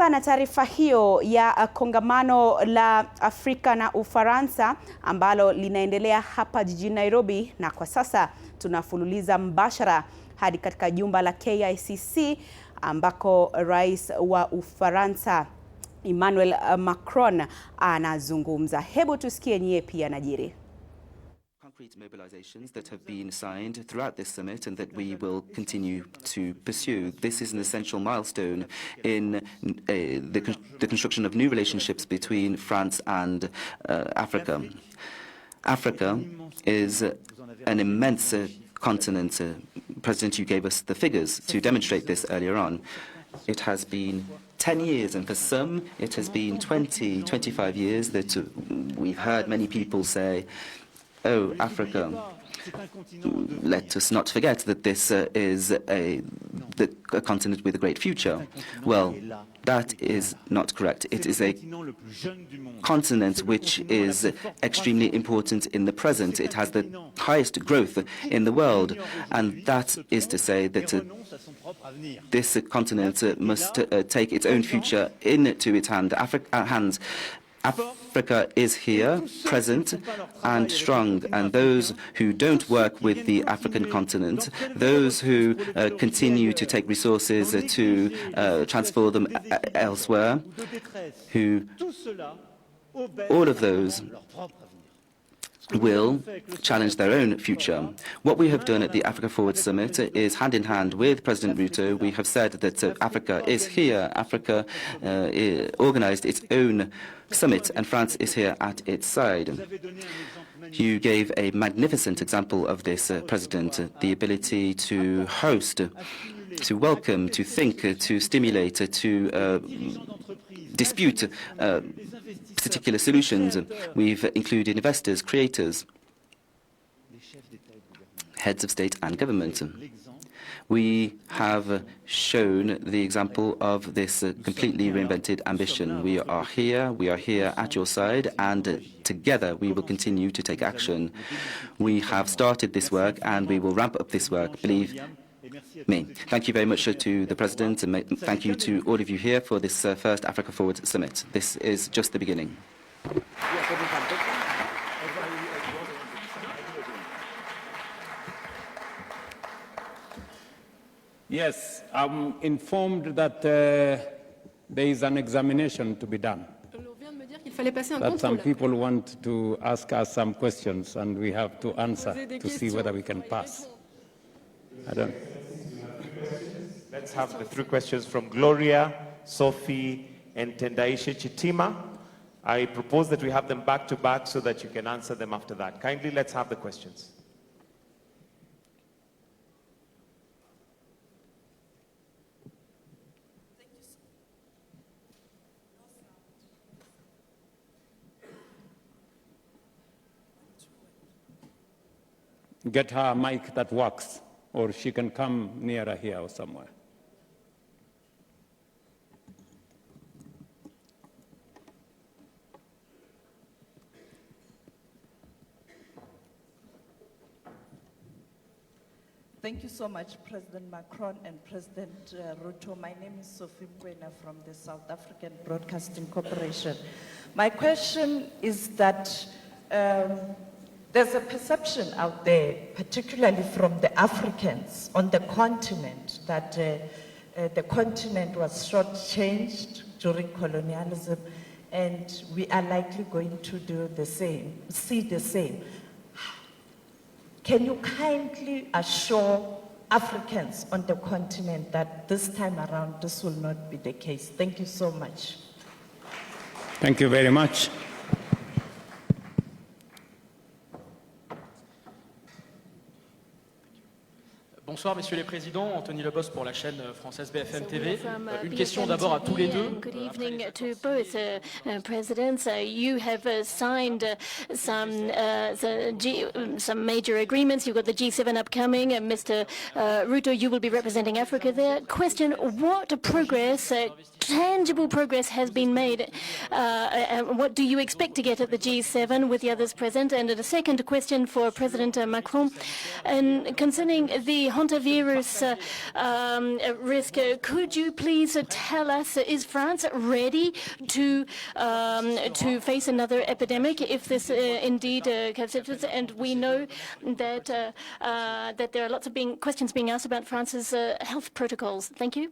Tukiendelea na taarifa hiyo ya kongamano la Afrika na Ufaransa ambalo linaendelea hapa jijini Nairobi, na kwa sasa tunafululiza mbashara hadi katika jumba la KICC ambako Rais wa Ufaransa Emmanuel Macron anazungumza. Hebu tusikie nyie pia najiri. Concrete mobilizations that have been signed throughout this summit and that we will continue to pursue. This is an essential milestone in the construction of new relationships between France and Africa. Africa is an immense continent. President, you gave us the figures to demonstrate this earlier on. It has been 10 years, and for some it has been 20, 25 years that we've heard many people say, oh, Africa, let us not forget that this is a continent with a great future. Well, that is not correct. It is a continent which is extremely important in the present. It has the highest growth in the world, and that is to say that this continent must take its own future into its hands. Africa is here, present and strong, and those who don't work with the African continent, those who continue to take resources to transfer them elsewhere, all of those will challenge their own future. What we have done at the Africa Forward Summit is, hand in hand with President Ruto, we have said that Africa is here. Africa organized its own summit, and France is here at its side. You gave a magnificent example of this, President, the ability to host, to welcome, to think, to stimulate, to dispute particular solutions. We've included investors, creators, heads of state and government. We have shown the example of this completely reinvented ambition. We are here at your side, and together we will continue to take action. We have started this work and we will ramp up this work, believe me. Thank you very much to the President, and thank you to all of you here for this first Africa Forward Summit. This is just the beginning. Yes, I'm informed that there is an examination to be done. That some people want to ask us some questions, and we have to answer to see whether we can pass. I don't. Let's have the 3 questions from Gloria, Sophie, and Tendaishe Chitima. I propose that we have them back to back so that you can answer them after that. Kindly, let's have the questions. Get her a mic that works, or she can come nearer here or somewhere. Thank you so much, President Macron and President Ruto. My name is Sophie Mkwena from the South African Broadcasting Corporation. My question is that there's a perception out there, particularly from the Africans on the continent, that the continent was shortchanged during colonialism, and we are likely going to do the same, see the same. Can you kindly assure Africans on the continent that this time around this will not be the case? Thank you so much. Thank you very much. Bonsoir, Messieurs les Présidents. Anthony Lebos pour la chaîne française BFM TV. Une question d'abord à tous les deux. Good evening to both presidents. You have signed some major agreements. You've got the G7 upcoming. Mr. Ruto, you will be representing Africa there. Question, what progress, tangible progress has been made? What do you expect to get at the G7 with the others present? And the second question for President Macron, and concerning the hantavirus risk. Could you please tell us, is France ready to face another epidemic if this indeed continues? And we know that that there are lots of questions being asked about France's health protocols. Thank you.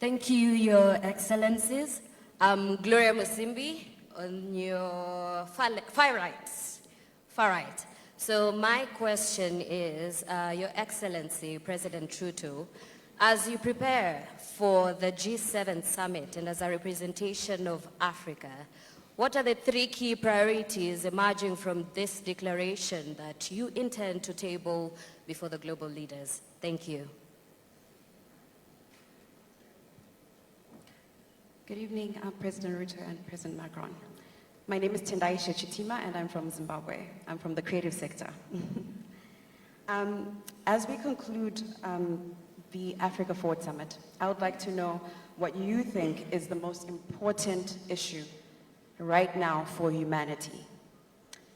Thank you, Your Excellencies. Gloria Musimbi, on your far right. So my question is, Your Excellency, President Trudeau, as you prepare for the G7 summit and as a representation of Africa, what are the 3 key priorities emerging from this declaration that you intend to table before the global leaders? Thank you. Good evening, President Ruto and President Macron. My name is Tendaisha Chitima and I'm from Zimbabwe. I'm from the creative sector. As we conclude the Africa Forward Summit, I would like to know what you think is the most important issue right now for humanity.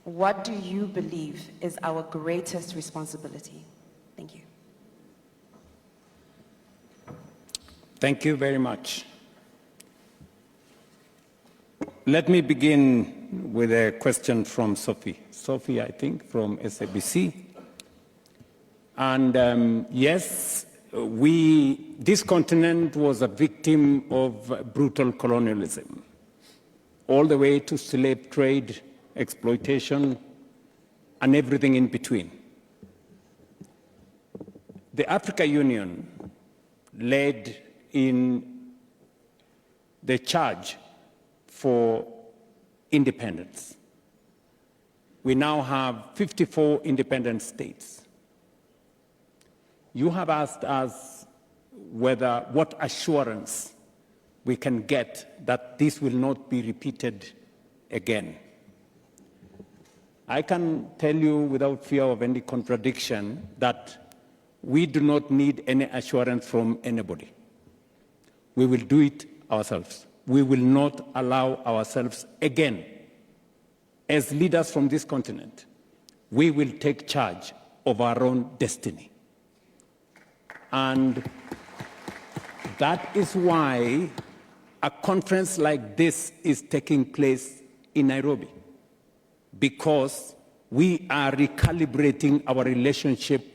What do you believe is our greatest responsibility? Thank you. Thank you very much. Let me begin with a question from Sophie. Sophie, I think, from SABC. And yes, this continent was a victim of brutal colonialism, all the way to slave trade, exploitation, and everything in between. The African Union led in the charge for independence. We now have 54 independent states. You have asked us what assurance we can get that this will not be repeated again. I can tell you without fear of any contradiction that we do not need any assurance from anybody. We will do it ourselves. We will not allow ourselves again, as leaders from this continent, we will take charge of our own destiny. And that is why a conference like this is taking place in Nairobi, because we are recalibrating our relationship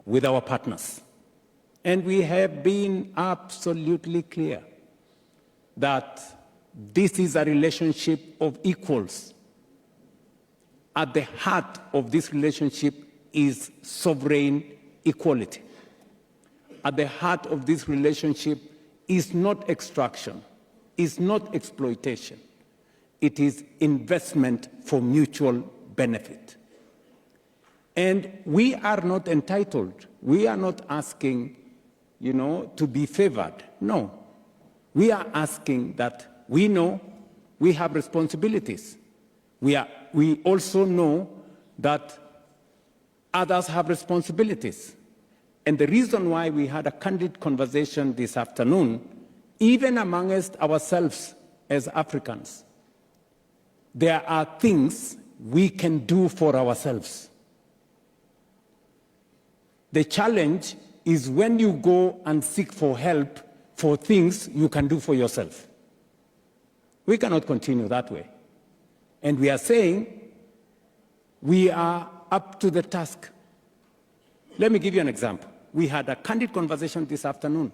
with our partners. And we have been absolutely clear that this is a relationship of equals. At the heart of this relationship is sovereign equality. At the heart of this relationship is not extraction, is not exploitation. It is investment for mutual benefit. And we are not entitled. We are not asking, to be favored. No. We are asking that we know we have responsibilities. We also know that others have responsibilities. And the reason why we had a candid conversation this afternoon, even amongst ourselves as Africans, there are things we can do for ourselves. The challenge is when you go and seek for help for things you can do for yourself. We cannot continue that way. And we are saying we are up to the task. Let me give you an example. We had a candid conversation this afternoon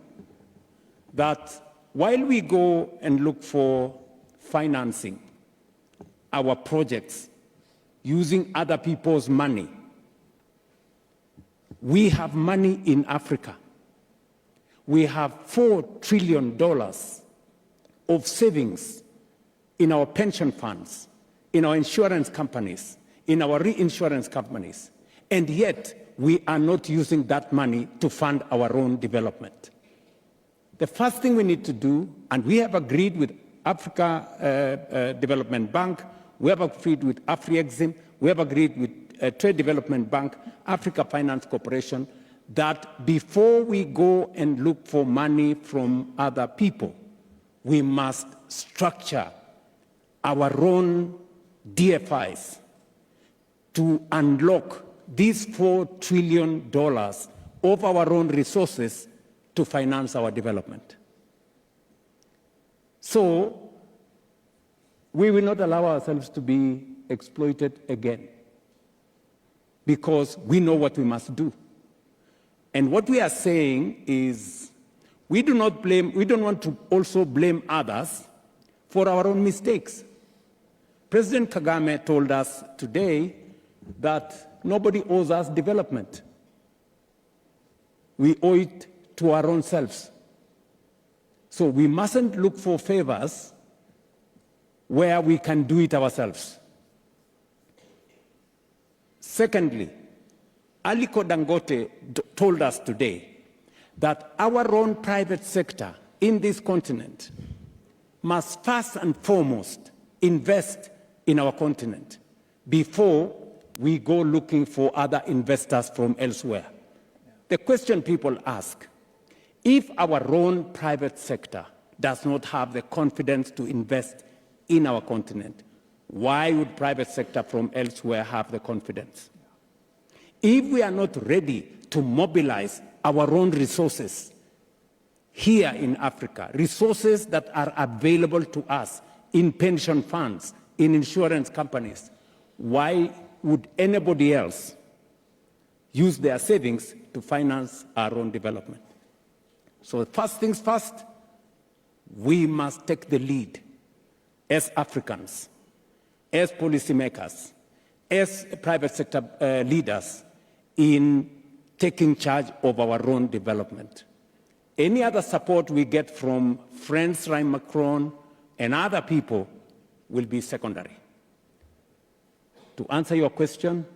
that while we go and look for financing our projects using other people's money, we have money in Africa. We have $4 trillion of savings in our pension funds, in our insurance companies, in our reinsurance companies, and yet we are not using that money to fund our own development. The first thing we need to do, and we have agreed with Africa Development Bank, we have agreed with Afri-Exim, we have agreed with Trade Development Bank, Africa Finance Corporation, that before we go and look for money from other people, we must structure our own DFIs to unlock these $4 trillion of our own resources to finance our development. So we will not allow ourselves to be exploited again, because we know what we must do. And what we are saying is we don't want to also blame others for our own mistakes. President Kagame told us today that nobody owes us development. We owe it to our own selves. So we mustn't look for favors where we can do it ourselves. Secondly, Aliko Dangote told us today that our own private sector in this continent must first and foremost invest in our continent before we go looking for other investors from elsewhere. The question people ask, if our own private sector does not have the confidence to invest in our continent, why would private sector from elsewhere have the confidence? If we are not ready to mobilize our own resources here in Africa, resources that are available to us in pension funds, in insurance companies, why would anybody else use their savings to finance our own development? So first things first, we must take the lead as Africans, as policymakers, as private sector leaders in taking charge of our own development. Any other support we get from friends like Macron and other people will be secondary. To answer your question,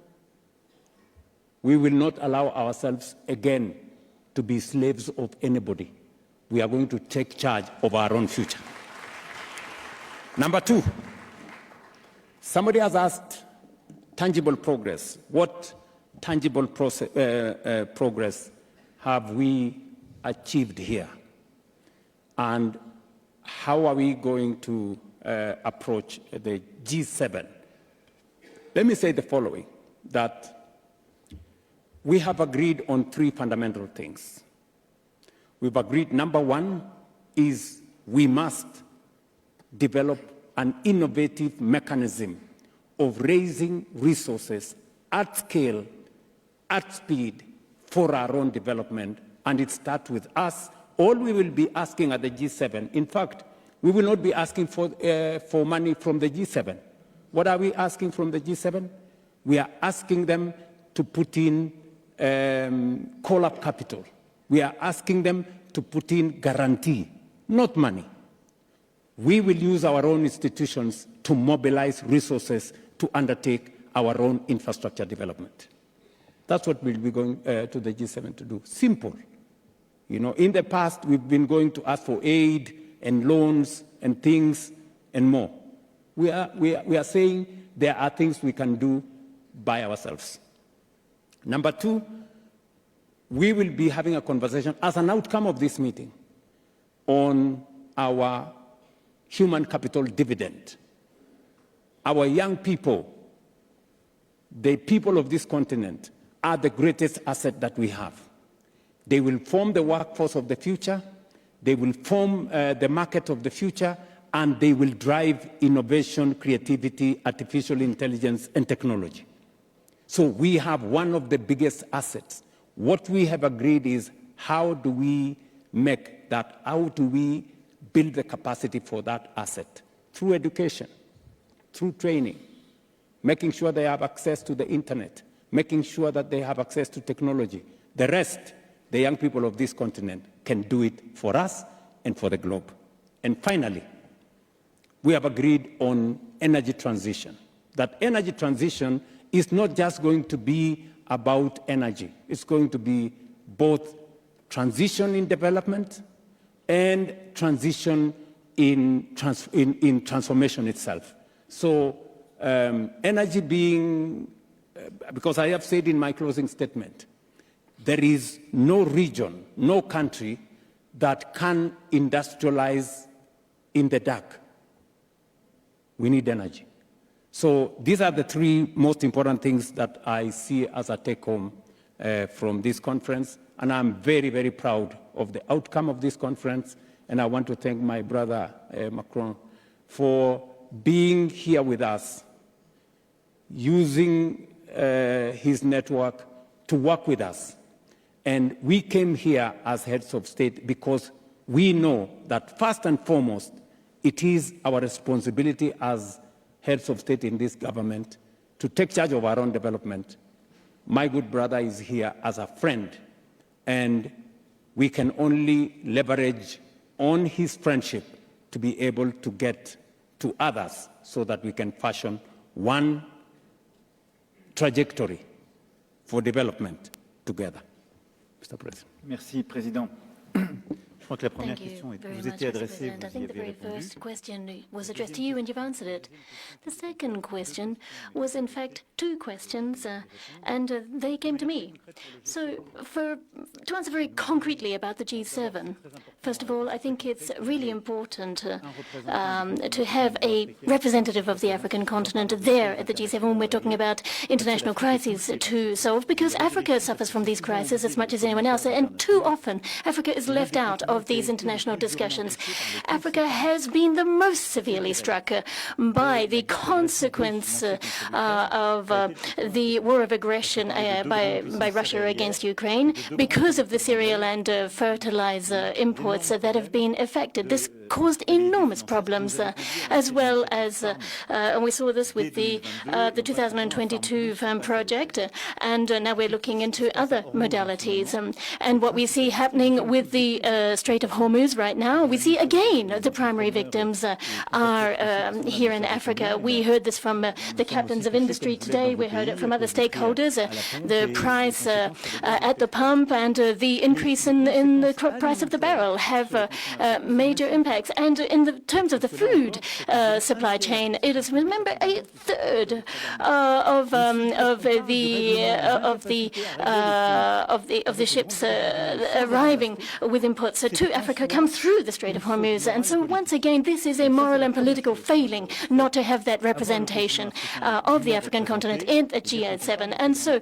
we will not allow ourselves again to be slaves of anybody. We are going to take charge of our own future. Number two, somebody has asked tangible progress. What tangible progress have we achieved here? And how are we going to approach the G7? Let me say the following, that we have agreed on three fundamental things. We've agreed, number one, is we must develop an innovative mechanism of raising resources at scale, at speed, for our own development, and it starts with us. All we will be asking at the G7, in fact, we will not be asking for money from the G7. What are we asking from the G7? We are asking them to put in call-up capital. We are asking them to put in guarantee, not money. We will use our own institutions to mobilize resources to undertake our own infrastructure development. That's what we'll be going to the G7 to do. Simple. You know, in the past, we've been going to ask for aid and loans and things and more. We are saying there are things we can do by ourselves. Number two, we will be having a conversation as an outcome of this meeting on our human capital dividend. Our young people, the people of this continent, are the greatest asset that we have. They will form the workforce of the future, they will form the market of the future, and they will drive innovation, creativity, artificial intelligence, and technology. So we have one of the biggest assets. What we have agreed is, how do we make that, how do we build the capacity for that asset? Through education, through training, making sure they have access to the internet, making sure that they have access to technology. The rest, the young people of this continent can do it for us and for the globe. And finally, we have agreed on energy transition. That energy transition is not just going to be about energy. It's going to be both transition in development and transition in transformation itself. So energy being, because I have said in my closing statement, there is no region, no country that can industrialize in the dark. We need energy. So these are the three most important things that I see as a take-home from this conference. And I'm very, very proud of the outcome of this conference. And I want to thank my brother, Macron, for being here with us, using his network to work with us. And we came here as heads of state because we know that first and foremost, it is our responsibility as heads of state in this government to take charge of our own development. My good brother is here as a friend, and we can only leverage on his friendship to be able to get to others so that we can fashion one trajectory for development together. Mr. President. Merci, Président. Je crois que la première question vous était adressée, vous y avez répondu. I think the very first question was addressed to you and you've answered it. The second question was in fact two questions and they came to me. So to answer very concretely about the G7, first of all, I think it's really important to have a representative of the African continent there at the G7 when we're talking about international crises to solve, because Africa suffers from these crises as much as anyone else, and too often Africa is left out of these international discussions. Africa has been the most severely struck by the consequence of the war of aggression by Russia against Ukraine because of the cereal and fertilizer imports that have been affected. This caused enormous problems, as well as, and we saw this with the 2022 farm project, and now we're looking into other modalities. And what we see happening with the Strait of Hormuz right now, we see again the primary victims are here in Africa. We heard this from the captains of industry today. We heard it from other stakeholders. The price at the pump and the increase in the price of the barrel have major impacts. And in the terms of the food supply chain, it is, remember, a third of the ships arriving with imports to Africa come through the Strait of Hormuz. And so once again, this is a moral and political failing not to have that representation of the African continent in the G7. And so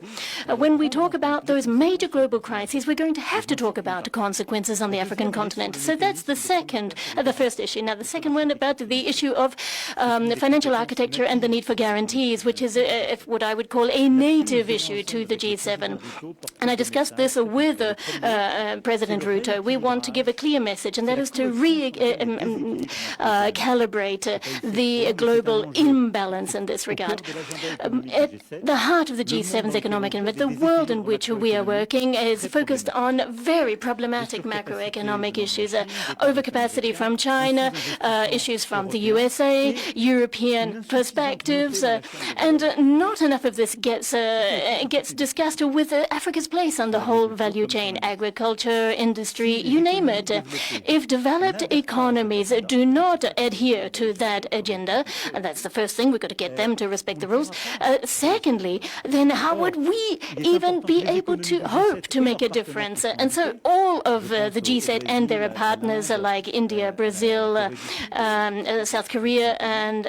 when we talk about those major global crises, we're going to have to talk about consequences on the African continent. So that's the first issue. Now, the second one about the issue of financial architecture and the need for guarantees, which is what I would call a native issue to the G7. And I discussed this with President Ruto. We want to give a clear message, and that is to calibrate the global imbalance in this regard. At the heart of the G7's economic environment, the world in which we are working is focused on very problematic macroeconomic issues, overcapacity from China, issues from the USA, European perspectives, and not enough of this gets discussed with Africa's place on the whole value chain, agriculture, industry, you name it. If developed economies do not adhere to that agenda, and that's the first thing, we've got to get them to respect the rules. Secondly, then how would we even be able to hope to make a difference? And so all of the G7 and their partners like India, Brazil, South Korea, and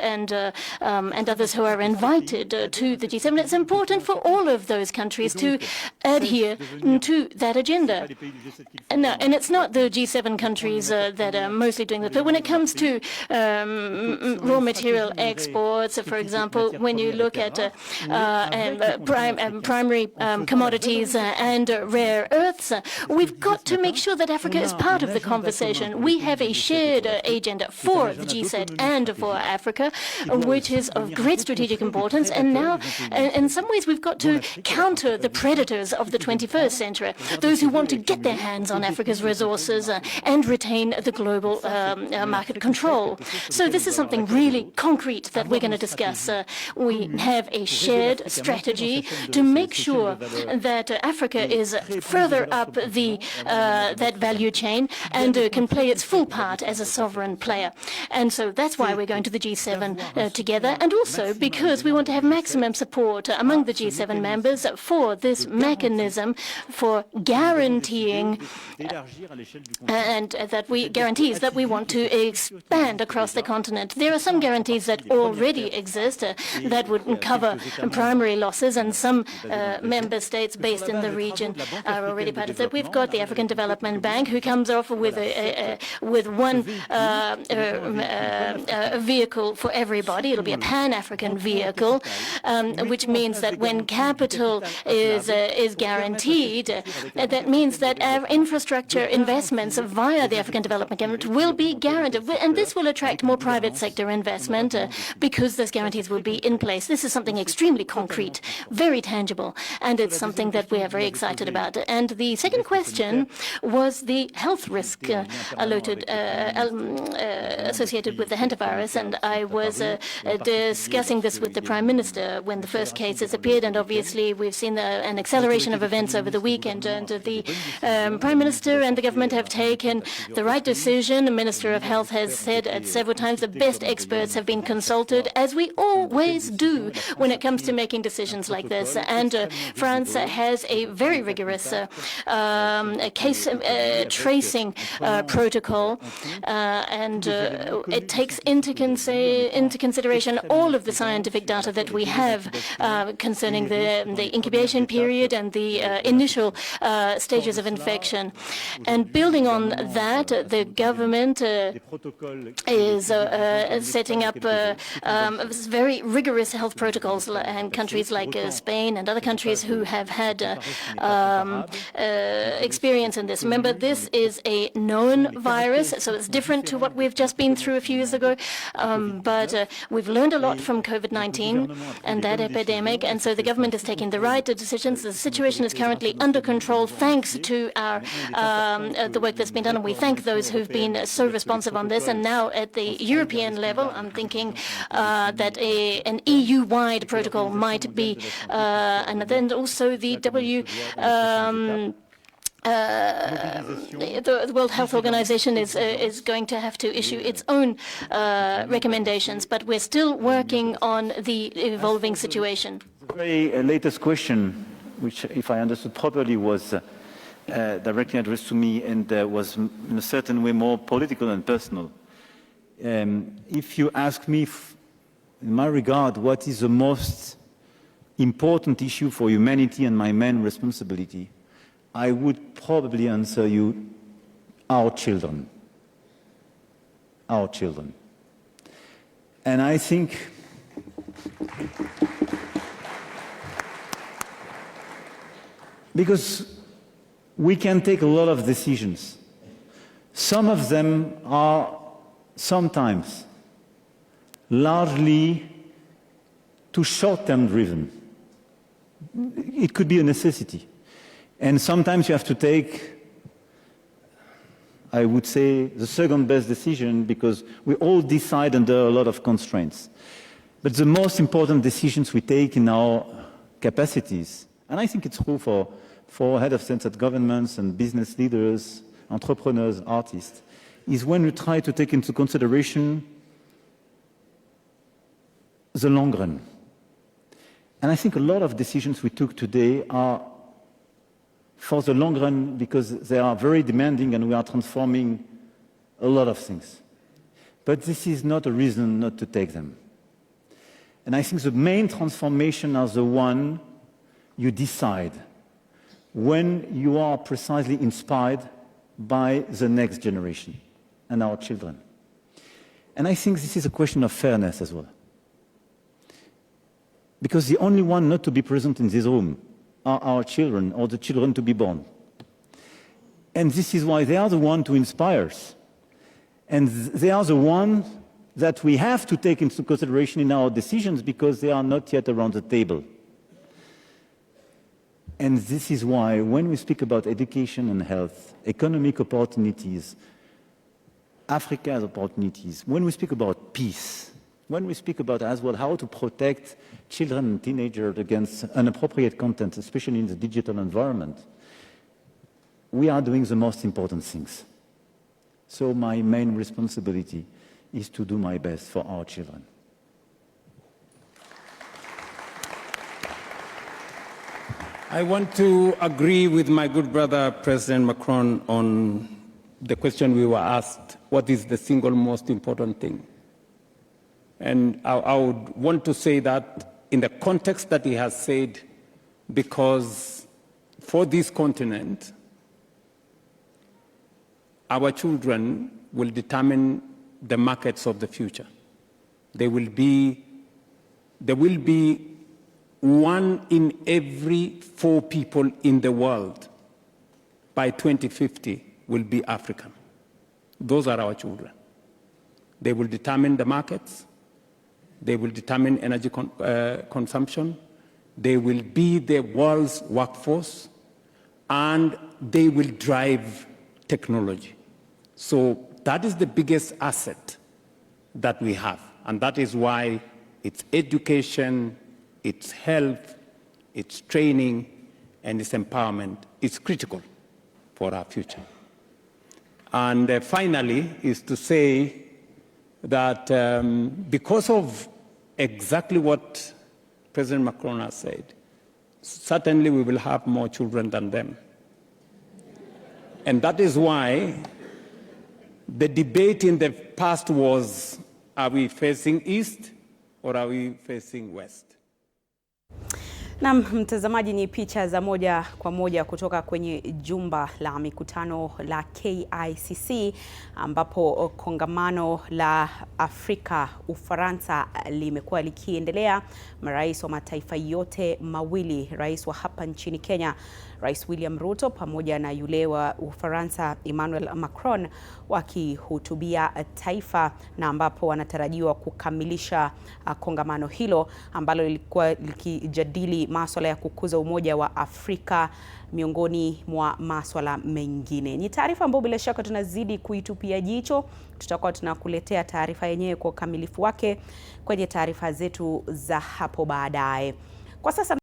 others who are invited to the G7, it's important for all of those countries to adhere to that agenda. And it's not the G7 countries that are mostly doing this, but when it comes to raw material exports, for example, when you look at primary commodities and rare earths, we've got to make sure that Africa is part of the conversation. We have a shared agenda for the G7 and for Africa, which is of great strategic importance. And now, in some ways, we've got to counter the predators of the 21st century, those who want to get their hands on Africa's resources and retain the global market control. So this is something really concrete that we're going to discuss. We have a shared strategy to make sure that Africa is further up that value chain and can play its full part as a sovereign player. And so that's why we're going to the G7 together, and also because we want to have maximum support among the G7 members for this mechanism for guaranteeing guarantees that we want to expand across the continent. There are some guarantees that already exist that would cover primary losses, and some member states based in the region are already part of that. We've got the African Development Bank, who comes off with one vehicle for everybody. It'll be a pan-African vehicle, which means that when capital is guaranteed, that means that our infrastructure investments via the African Development Bank will be guaranteed, and this will attract more private sector investment because those guarantees will be in place. This is something extremely concrete, very tangible, and it's something that we are very excited about. And the second question was the health risk associated with the hantavirus, and I was discussing this with the Prime Minister when the first cases appeared, and obviously we've seen an acceleration of events over the weekend, and the Prime Minister and the government have taken the right decision. The Minister of Health has said several times the best experts have been consulted, as we always do when it comes to making decisions like this. And France has a very rigorous case tracing protocol, and it takes into consideration all of the scientific data that we have concerning the incubation period and the initial stages of infection. And building on that, the government is setting up very rigorous health protocols, and countries like Spain and other countries who have had experience in this. Remember, this is a known virus, so it's different to what we've just been through a few years ago, but we've learned a lot from COVID-19 and that epidemic, and so the government is taking the right decisions. The situation is currently under control thanks to the work that's been done, and we thank those who've been so responsive on this. And now at the European level, I'm thinking that an EU-wide protocol might be, and then also the the World Health Organization is going to have to issue its own recommendations, but we're still working on the evolving situation. The very latest question, which, if I understood properly, was directly addressed to me and was in a certain way more political and personal. If you ask me, in my regard, what is the most important issue for humanity and my main responsibility, I would probably answer you, our children. Our children. And I think because we can take a lot of decisions. Some of them are sometimes largely too short-term driven. It could be a necessity. And sometimes you have to take, I would say, the second best decision, because we all decide under a lot of constraints. But the most important decisions we take in our capacities, and I think it's true for head of state governments and business leaders, entrepreneurs, artists, is when we try to take into consideration the long run. And I think a lot of decisions we took today are for the long run because they are very demanding and we are transforming a lot of things. But this is not a reason not to take them. And I think the main transformation are the one you decide when you are precisely inspired by the next generation and our children. And I think this is a question of fairness as well. Because the only one not to be present in this room are our children, or the children to be born. And this is why they are the ones to inspire us. And they are the ones that we have to take into consideration in our decisions because they are not yet around the table. And this is why when we speak about education and health, economic opportunities, Africa's opportunities, when we speak about peace, when we speak about as well how to protect children and teenagers against inappropriate content, especially in the digital environment, we are doing the most important things. So my main responsibility is to do my best for our children. I want to agree with my good brother, President Macron, on the question we were asked, what is the single most important thing? And I would want to say that in the context that he has said, because for this continent, our children will determine the markets of the future. There will be 1 in every 4 people in the world by 2050 will be African. Those are our children. They will determine the markets. They will determine energy consumption. They will be the world's workforce, and they will drive technology. So that is the biggest asset that we have, and that is why it's education, its health, its training, and its empowerment is critical for our future. And finally, is to say that because of exactly what President Macron has said, certainly we will have more children than them. And that is why the debate in the past was, are we facing east or are we facing west? Na mtazamaji, ni picha za moja kwa moja kutoka kwenye jumba la mikutano la KICC ambapo kongamano la Afrika Ufaransa limekuwa likiendelea. Marais wa mataifa yote mawili, rais wa hapa nchini Kenya, Rais William Ruto pamoja na yule wa Ufaransa Emmanuel Macron wakihutubia taifa, na ambapo wanatarajiwa kukamilisha kongamano hilo ambalo lilikuwa likijadili masuala ya kukuza umoja wa Afrika miongoni mwa masuala mengine. Ni taarifa ambayo bila shaka tunazidi kuitupia jicho. Tutakuwa tunakuletea taarifa yenyewe kwa ukamilifu wake kwenye taarifa zetu za hapo baadaye. Kwa sasa